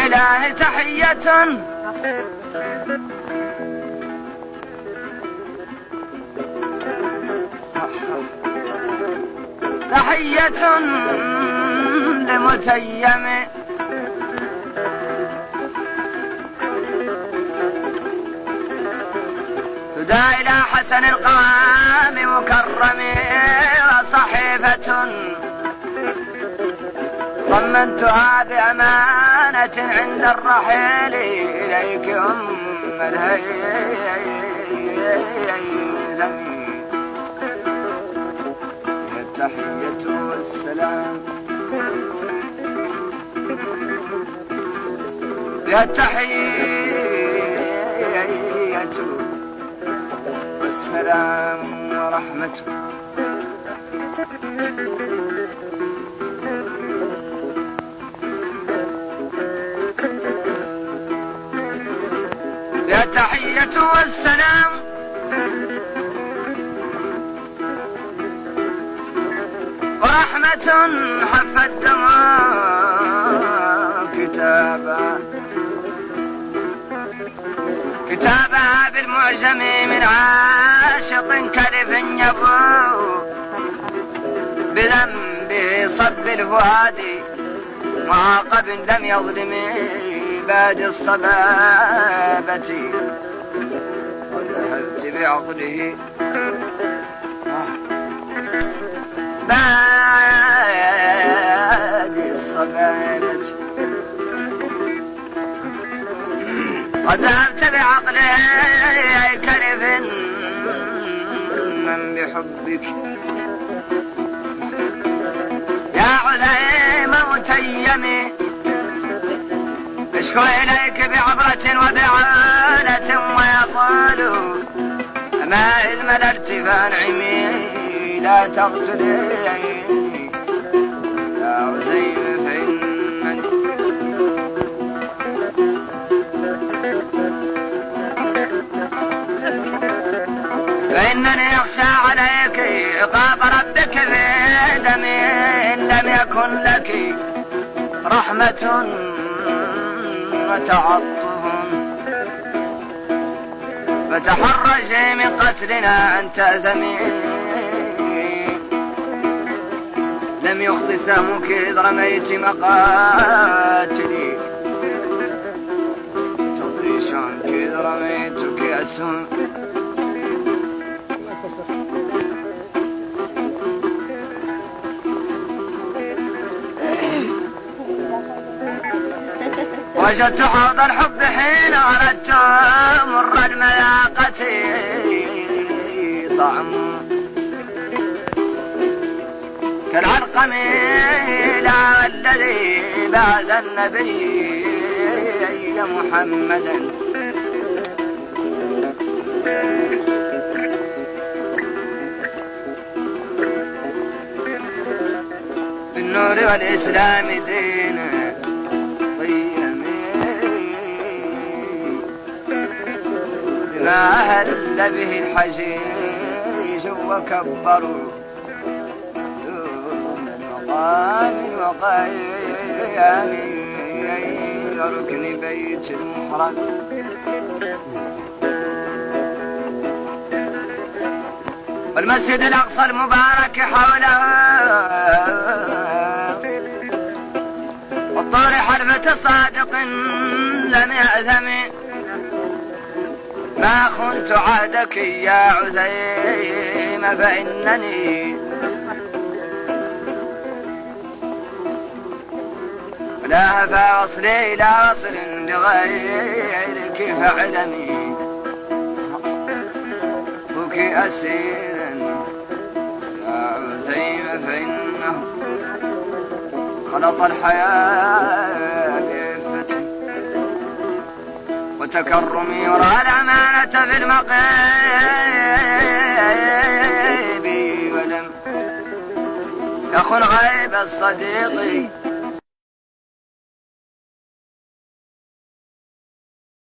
للإله تحية تحية لمتيم تدعى إلى حسن القوام مكرم وصحيفة ضمنتها بأمانة عند الرحيل إليك أم الهيزم التحية والسلام يا التحية والسلام ورحمته يا التحية والسلام ورحمة حفت دماء كتابها بالمعجم من عاشق كلف يبو بذنبه صب الفؤاد معاقب لم يظلم باد الصبابة وذهبت بعقده باد الصبابة وذهبت بعقله كلف من بحبك يا عذيم متيمي اشكو إليك بعبرة وبعانة ويقول أما إذ مللت فانعمي لا تغفلي يا عزيم فإنني أخشى عليك عقاب ربك في دمي إن لم يكن لك رحمة وتعطف فتحرجي من قتلنا أن تأثمي لم يخض سهمك إذ رميت مقاتلي تضري شانك إذ رميتك أسهم وجدت حوض الحب حين أردت مر الملاقة طعم كالعلقم لا الذي بعد النبي محمدا بالنور والإسلام دين ما هل به الحجيج وكبروا دون المقام وقيام ركن بيت المحرم والمسجد الأقصى المبارك حوله والطار حلفة صادق لم يأثم ما خنت عهدك يا عزيم فإنني لا هفا وصلي إلى وصل بغيرك فاعلمي بك أسيرا يا عزيم فإنه خلط الحياة بفتن وتكرمي ورأى الأمانة في المقيب ولم يخن غيب الصديق